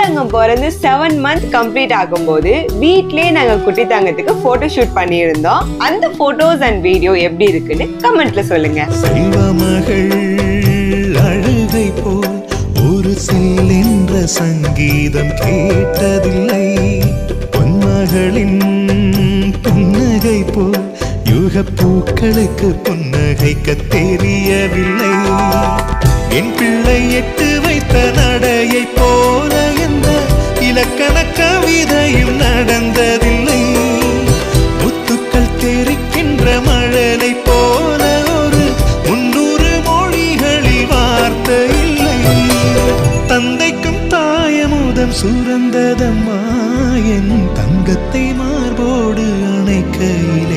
தங்கம் பிறந்து 7 months complete ஆகும்போது வீட்லயே நாங்க குட்டி தங்கத்துக்கு போட்டோ ஷூட் பண்ணியிருந்தோம். அந்த போட்டோஸ் அண்ட் வீடியோ எப்படி இருக்குன்னு கமெண்ட்ல சொல்லுங்க. செல்வமகள் அழுகை போல் ஒரு சில் என்ற சங்கீதம் கேட்டதில்லை. பொன்மகளின் புன்னகை போல் யுக பூக்களுக்கு புன்னகைக்க தெரியவில்லை. என் பிள்ளை எட்டு வைத்த நடையை போல எந்த இலக்கண கவிதையும் நடந்ததில்லை. முத்துக்கள் தெரிக்கின்ற மழலை போல ஒரு 300 மொழிகளில் வார்த்தை இல்லை. தந்தைக்கும் தாயமுதம் சுரந்ததம்மா என் தங்கத்தை மார்போடு அணைக்கையில்